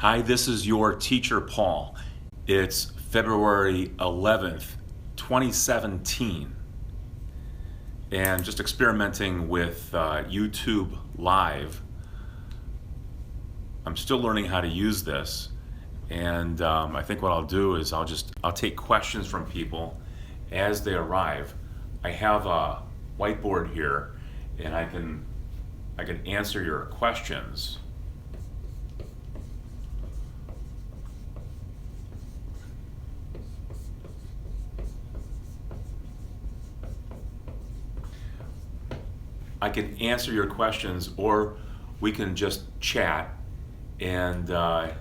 Hi, this is your teacher, Paul. It's February 11th, 2017, and just experimenting with YouTube Live. I'm still learning how to use this, and I think what I'll do is I'll take questions from people as they arrive. I have a whiteboard here, and I can answer your questions. I can answer your questions, or we can just chat. And I'm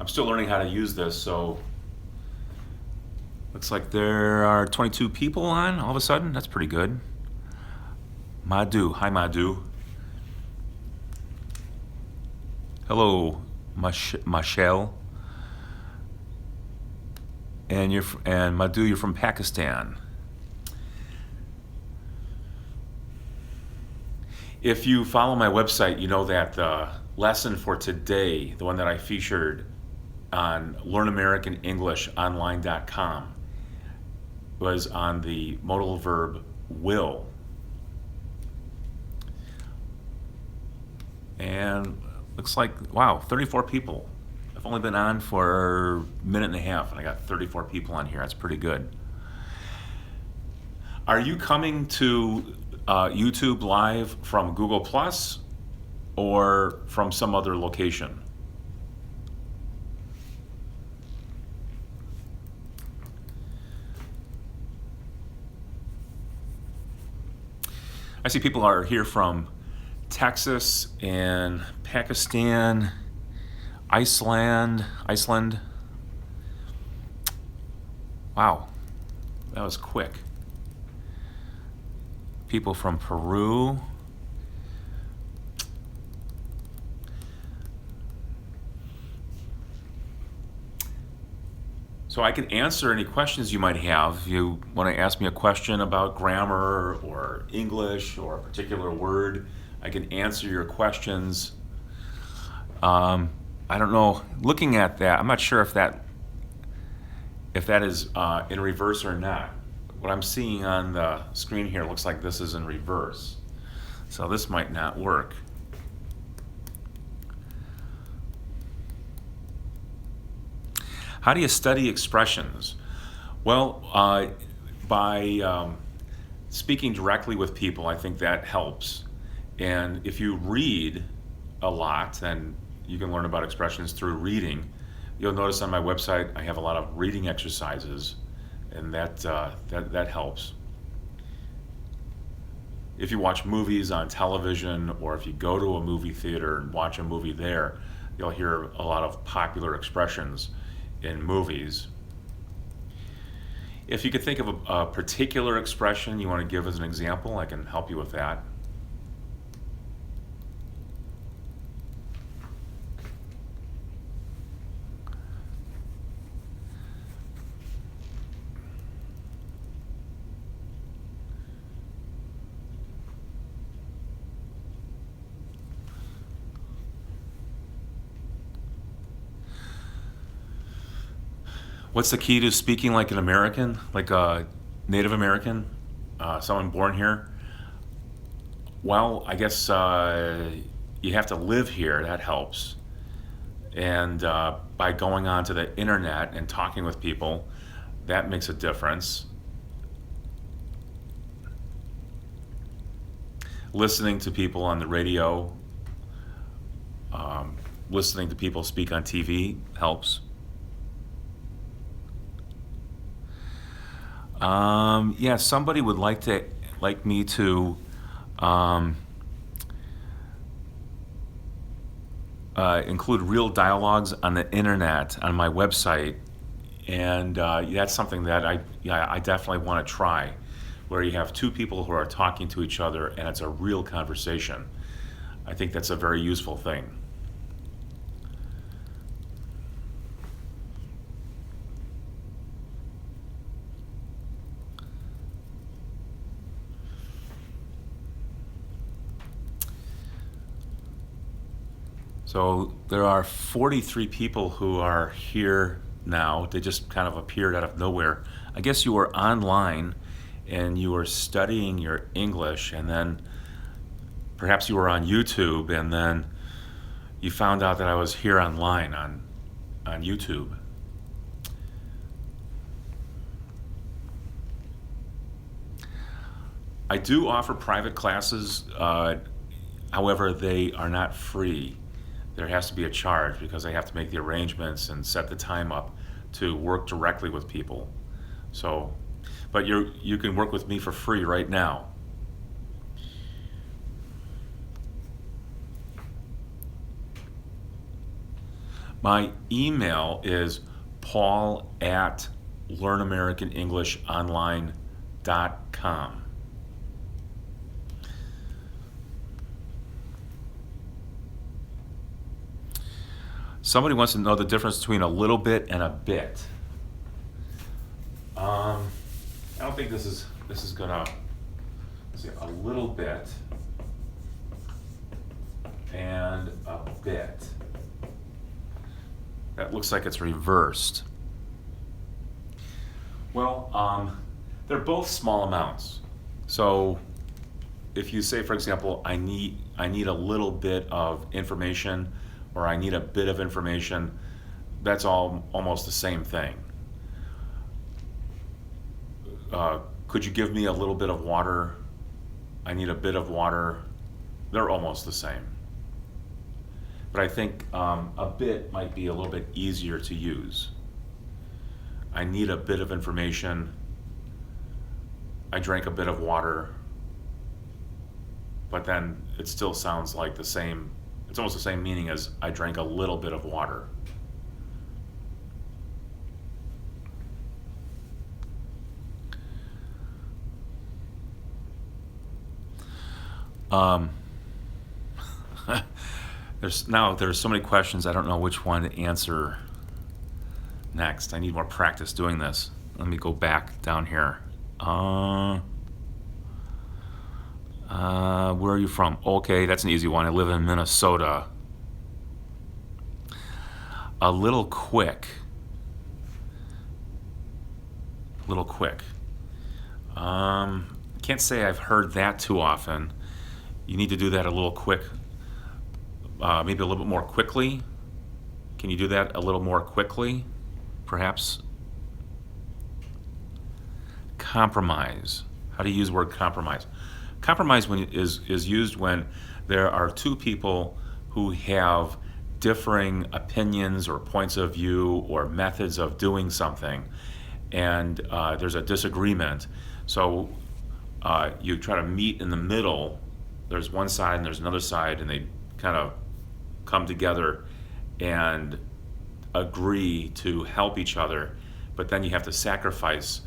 still learning how to use this, so looks like there are 22 people on all of a sudden. That's pretty good. Madhu, hi Madhu. Hello, Michelle. And Madhu, you're from Pakistan. If you follow my website, you know that the lesson for today, the one that I featured on LearnAmericanEnglishOnline.com, was on the modal verb will. And looks like, wow, 34 people. I've only been on for a minute and a half, and I got 34 people on here. That's pretty good. Are you coming to YouTube Live from Google Plus or from some other location? I see people are here from Texas and Pakistan, Iceland. Wow, that was quick. People from Peru. So I can answer any questions you might have. If you want to ask me a question about grammar or English or a particular word, I can answer your questions. I don't know. Looking at that, I'm not sure if that is in reverse or not. What I'm seeing on the screen here looks like this is in reverse. So this might not work. How do you study expressions? Well, by speaking directly with people, I think that helps. And if you read a lot, and you can learn about expressions through reading, you'll notice on my website I have a lot of reading exercises, and that helps. If you watch movies on television, or if you go to a movie theater and watch a movie there, you'll hear a lot of popular expressions in movies. If you could think of a particular expression you want to give as an example, I can help you with that. What's the key to speaking like an American, like a Native American, someone born here? Well, I guess you have to live here. That helps. And by going onto the internet and talking with people, that makes a difference. Listening to people on the radio, listening to people speak on TV helps. Yeah, somebody would like me to include real dialogues on the internet on my website, and that's something that I definitely want to try, where you have two people who are talking to each other and it's a real conversation. I think that's a very useful thing. So there are 43 people who are here now. They just kind of appeared out of nowhere. I guess you were online and you were studying your English, and then perhaps you were on YouTube, and then you found out that I was here online on YouTube. I do offer private classes, however, they are not free. There has to be a charge because I have to make the arrangements and set the time up to work directly with people. So, but you can work with me for free right now. My email is paul@learnamericanenglishonline.com. Somebody wants to know the difference between a little bit and a bit. I don't think this is gonna, let's see, a little bit and a bit. That looks like it's reversed. Well, they're both small amounts. So if you say, for example, I need a little bit of information, or I need a bit of information, that's all almost the same thing. Could you give me a little bit of water? I need a bit of water. They're almost the same. But I think a bit might be a little bit easier to use. I need a bit of information. I drank a bit of water. But then it still sounds like the same. It's almost the same meaning as I drank a little bit of water. There's so many questions, I don't know which one to answer next. I need more practice doing this. Let me go back down here. Where are you from? Okay, that's an easy one. I live in Minnesota. A little quick. Can't say I've heard that too often. You need to do that a little quick, maybe a little bit more quickly. Can you do that a little more quickly, perhaps? Compromise. How do you use the word compromise? Compromise is used when there are two people who have differing opinions or points of view or methods of doing something, and there's a disagreement. So you try to meet in the middle. There's one side and there's another side, and they kind of come together and agree to help each other, but then you have to sacrifice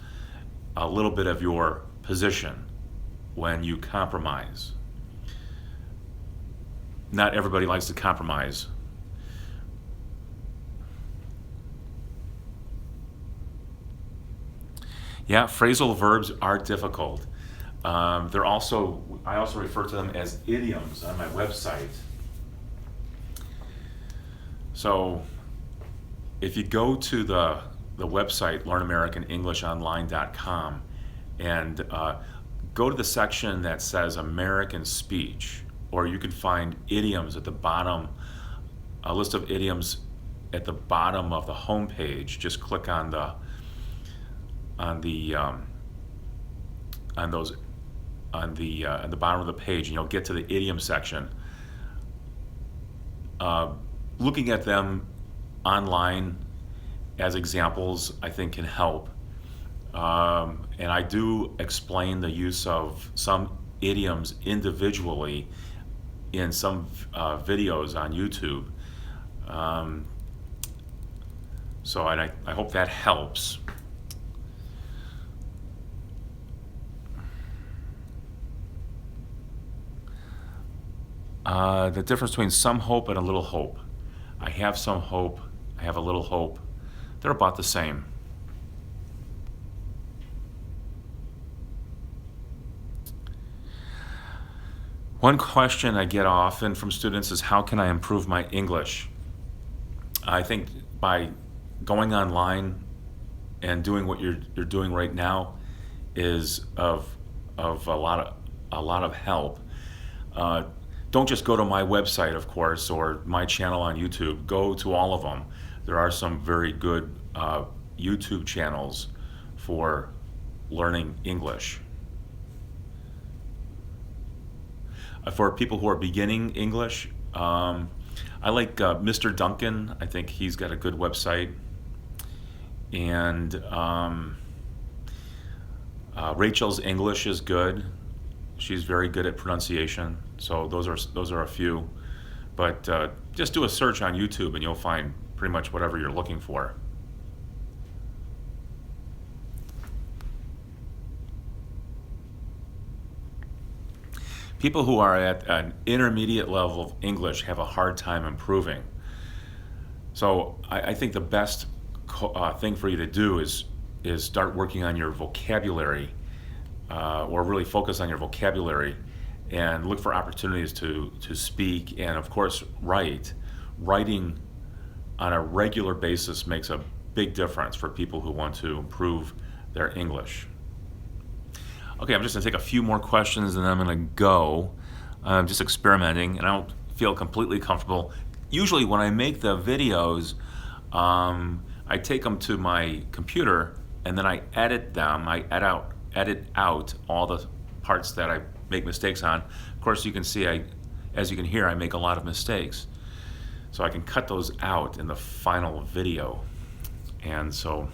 a little bit of your position when you compromise. Not everybody likes to compromise. Yeah, phrasal verbs are difficult. I also refer to them as idioms on my website. So if you go to the website, learnamericanenglishonline.com, and go to the section that says American speech, or you can find idioms at the bottom, a list of idioms at the bottom of the home page. Just click on the bottom of the page, and you'll get to the idiom section. Looking at them online as examples, I think, can help. And I do explain the use of some idioms individually in some videos on YouTube. So I hope that helps. The difference between some hope and a little hope. I have some hope. I have a little hope. They're about the same. One question I get often from students is, how can I improve my English? I think by going online and doing what you're doing right now is of a lot of help. Uh, don't just go to my website, of course, or my channel on YouTube. Go to all of them. There are some very good YouTube channels for learning English. For people who are beginning English, I like Mr. Duncan. I think he's got a good website. And Rachel's English is good. She's very good at pronunciation. So those are a few. But just do a search on YouTube and you'll find pretty much whatever you're looking for. People who are at an intermediate level of English have a hard time improving. So I think the best thing for you to do is start working on your vocabulary, or really focus on your vocabulary, and look for opportunities to speak and, of course, write. Writing on a regular basis makes a big difference for people who want to improve their English. Okay, I'm just going to take a few more questions and then I'm going to go. I'm just experimenting and I don't feel completely comfortable. Usually when I make the videos, I take them to my computer and then I edit them. I edit out all the parts that I make mistakes on. Of course, you can see, as you can hear, I make a lot of mistakes. So I can cut those out in the final video. And so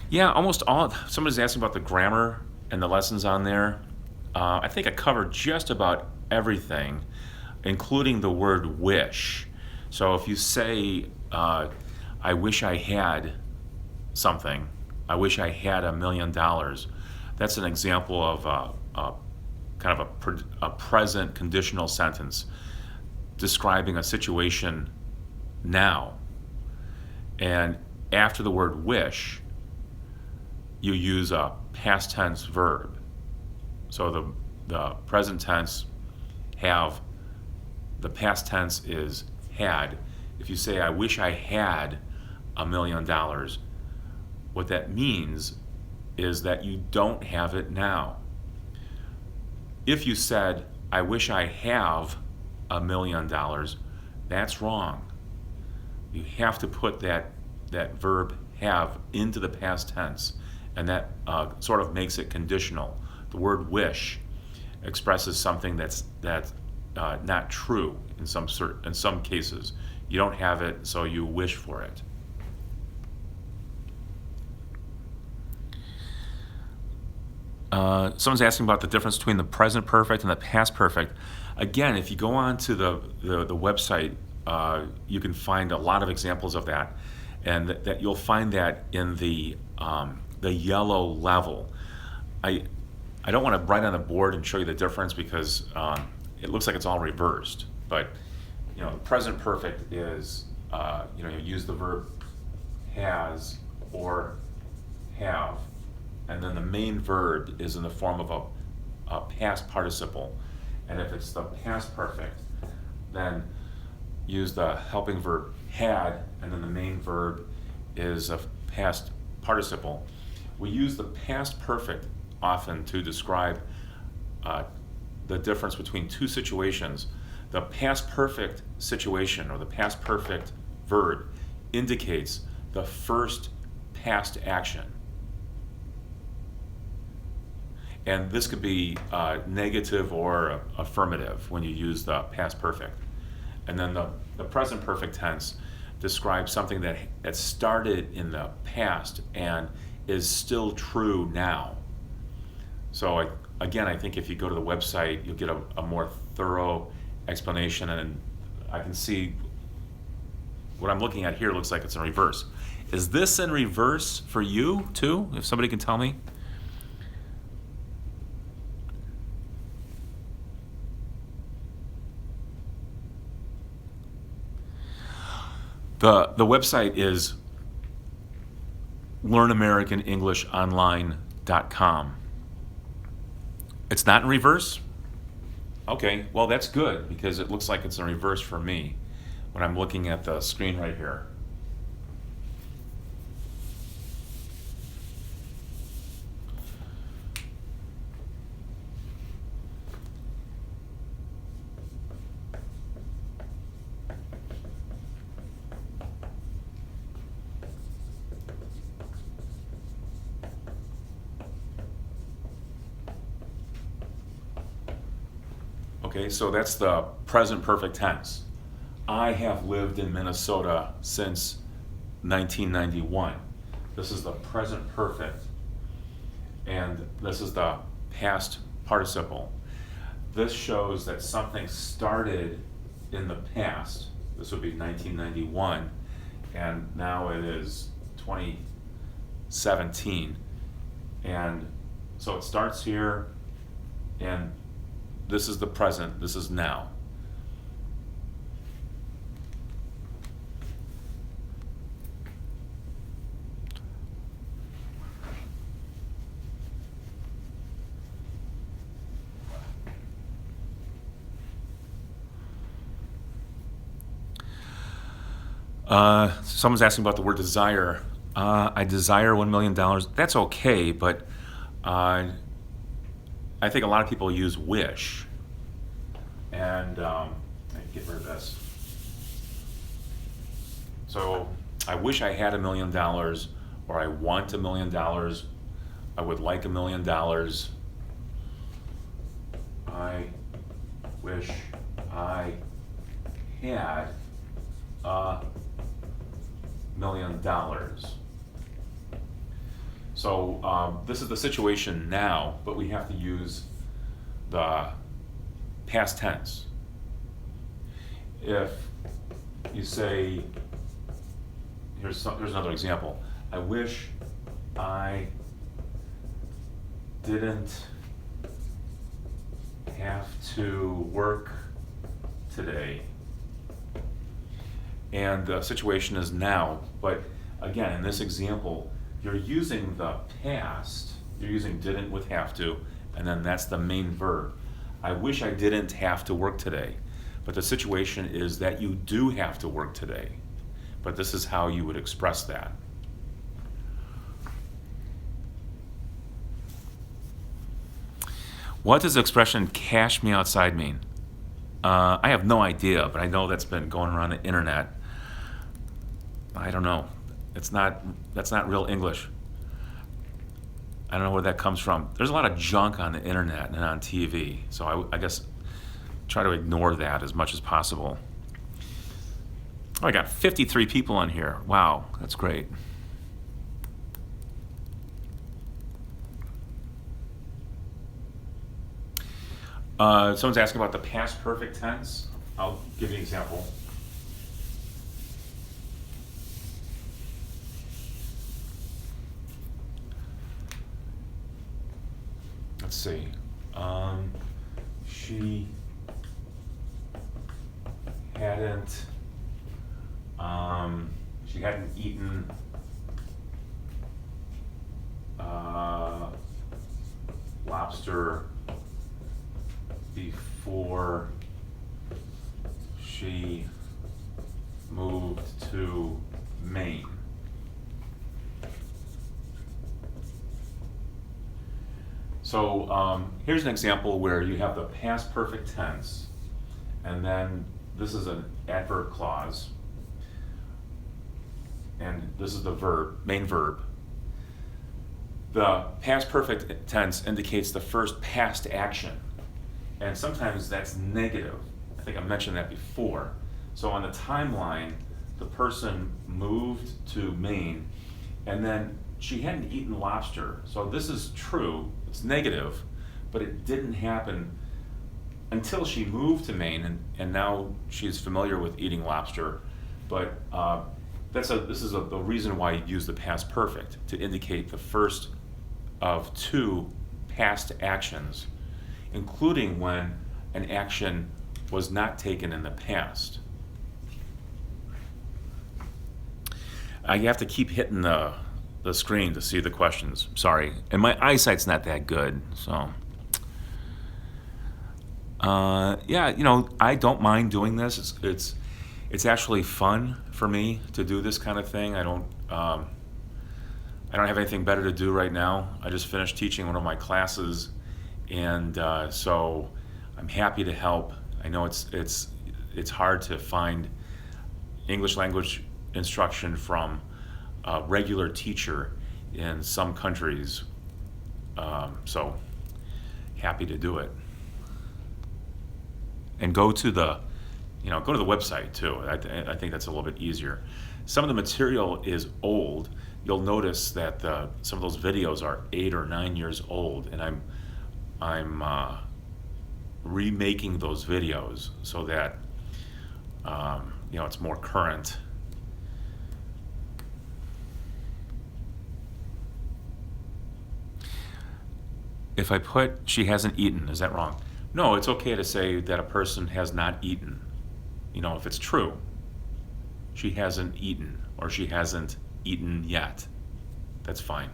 yeah, almost all. Somebody's asking about the grammar and the lessons on there. I think I covered just about everything, including the word wish. So if you say, I wish I had something, I wish I had $1 million, that's an example of kind of a present conditional sentence describing a situation now. And after the word wish, you use a past tense verb. So the present tense have, the past tense is had. If you say, I wish I had $1 million, what that means is that you don't have it now. If you said, I wish I have $1 million, that's wrong. You have to put that verb have into the past tense, and that sort of makes it conditional. The word wish expresses something that's not true in some cases. You don't have it, so you wish for it. Someone's asking about the difference between the present perfect and the past perfect. Again, if you go on to the website, you can find a lot of examples of that, and that you'll find that in the yellow level. I don't want to write on the board and show you the difference because it looks like it's all reversed. But the present perfect is you use the verb has or have, and then the main verb is in the form of a past participle. And if it's the past perfect, then use the helping verb had, and then the main verb is a past participle. We use the past perfect often to describe the difference between two situations. The past perfect situation, or the past perfect verb, indicates the first past action. And this could be negative or affirmative when you use the past perfect. And then the present perfect tense describes something that started in the past and is still true now. So again, I think if you go to the website, you'll get a more thorough explanation, and I can see what I'm looking at here looks like it's in reverse. Is this in reverse for you too? If somebody can tell me. The website is learnamericanenglishonline.com. It's not in reverse? Okay, well that's good because it looks like it's in reverse for me when I'm looking at the screen right here. Okay, so that's the present perfect tense. I have lived in Minnesota since 1991. This is the present perfect, and this is the past participle. This shows that something started in the past. This would be 1991, and now it is 2017. And so it starts here, and this is the present, this is now. Someone's asking about the word desire. I desire $1 million. That's okay, but I think a lot of people use wish. And I get rid of this. So I wish I had $1 million, or I want $1 million. I would like $1 million. I wish I had $1 million. So this is the situation now, but we have to use the past tense. If you say, here's another example. I wish I didn't have to work today. And the situation is now, but again, in this example, you're using the past. You're using didn't with have to, and then that's the main verb. I wish I didn't have to work today, but the situation is that you do have to work today. But this is how you would express that. What does the expression cash me outside mean? I have no idea, but I know that's been going around the internet. I don't know. That's not real English. I don't know where that comes from. There's a lot of junk on the internet and on TV, so I guess try to ignore that as much as possible. Oh, I got 53 people on here. Wow, that's great. Someone's asking about the past perfect tense. I'll give you an example. Let's see. She hadn't eaten lobster before she moved to Maine. So here's an example where you have the past perfect tense, and then this is an adverb clause, and this is the verb, main verb. The past perfect tense indicates the first past action, and sometimes that's negative. I think I mentioned that before. So on the timeline, the person moved to Maine, and then she hadn't eaten lobster. So this is true, it's negative, but it didn't happen until she moved to Maine, and now she's familiar with eating lobster. But this is the reason why you use the past perfect, to indicate the first of two past actions, including when an action was not taken in the past. I have to keep hitting the screen to see the questions. Sorry, and my eyesight's not that good, so. Yeah, I don't mind doing this. It's actually fun for me to do this kind of thing. I don't have anything better to do right now. I just finished teaching one of my classes, and so I'm happy to help. I know it's hard to find English language instruction from a regular teacher in some countries, so happy to do it. And go to the website too. I think that's a little bit easier. Some of the material is old. You'll notice that some of those videos are 8 or 9 years old, and I'm remaking those videos so that it's more current. If I put "she hasn't eaten," is that wrong? No, it's okay to say that a person has not eaten. If it's true, she hasn't eaten or she hasn't eaten yet. That's fine.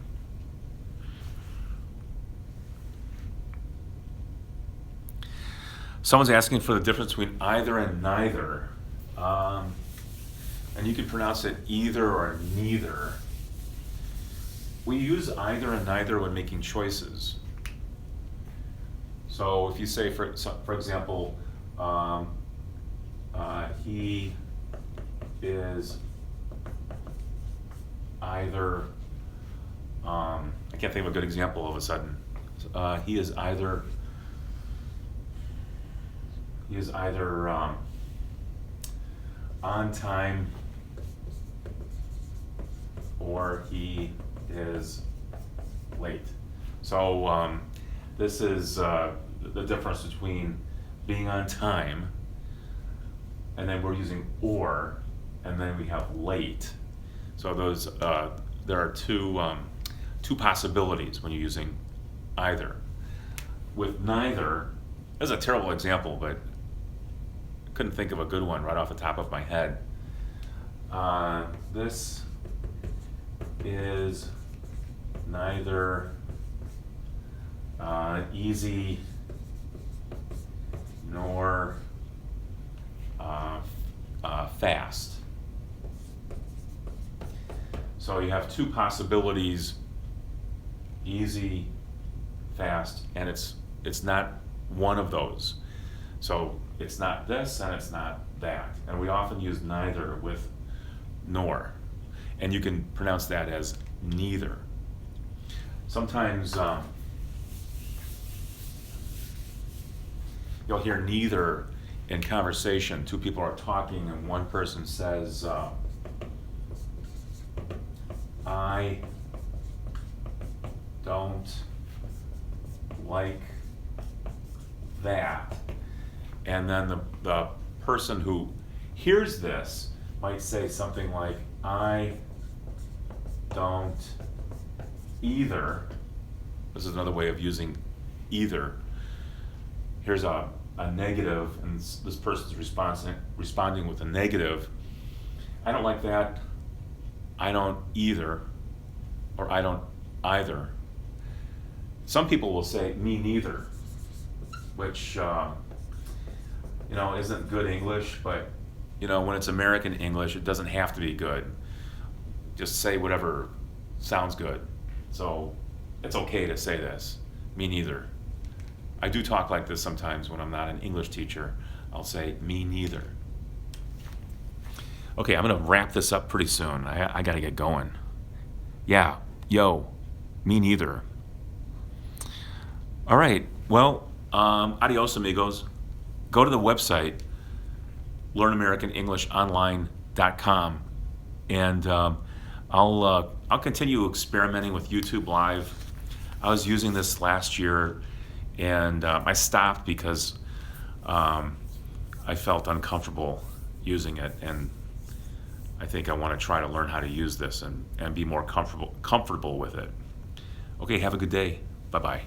Someone's asking for the difference between either and neither. And you can pronounce it either or neither. We use either and neither when making choices. So if you say, for example, he is either, I can't think of a good example all of a sudden. He is either on time, or he is late. So this is the difference between being on time, and then we're using or, and then we have late. So those there are two possibilities when you're using either. With neither, that's a terrible example, but I couldn't think of a good one right off the top of my head. This is neither easy nor fast. So you have two possibilities: easy, fast, and it's not one of those. So it's not this and it's not that. And we often use neither with nor. And you can pronounce that as neither. Sometimes you'll hear neither in conversation. Two people are talking and one person says, I don't like that. And then the person who hears this might say something like, I don't either. This is another way of using either. Here's a negative, and this person's responding with a negative. I don't like that. I don't either. Or I don't either. Some people will say me neither, which isn't good English, but when it's American English, it doesn't have to be good. Just say whatever sounds good. So it's okay to say this, me neither. I do talk like this sometimes when I'm not an English teacher. I'll say me neither. Okay, I'm gonna wrap this up pretty soon. I gotta get going. Yeah, yo, me neither. All right, well, adios amigos. Go to the website, learnamericanenglishonline.com, and I'll continue experimenting with YouTube Live. I was using this last year, and I stopped because I felt uncomfortable using it, and I think I want to try to learn how to use this and be more comfortable with it. Okay, have a good day. Bye-bye.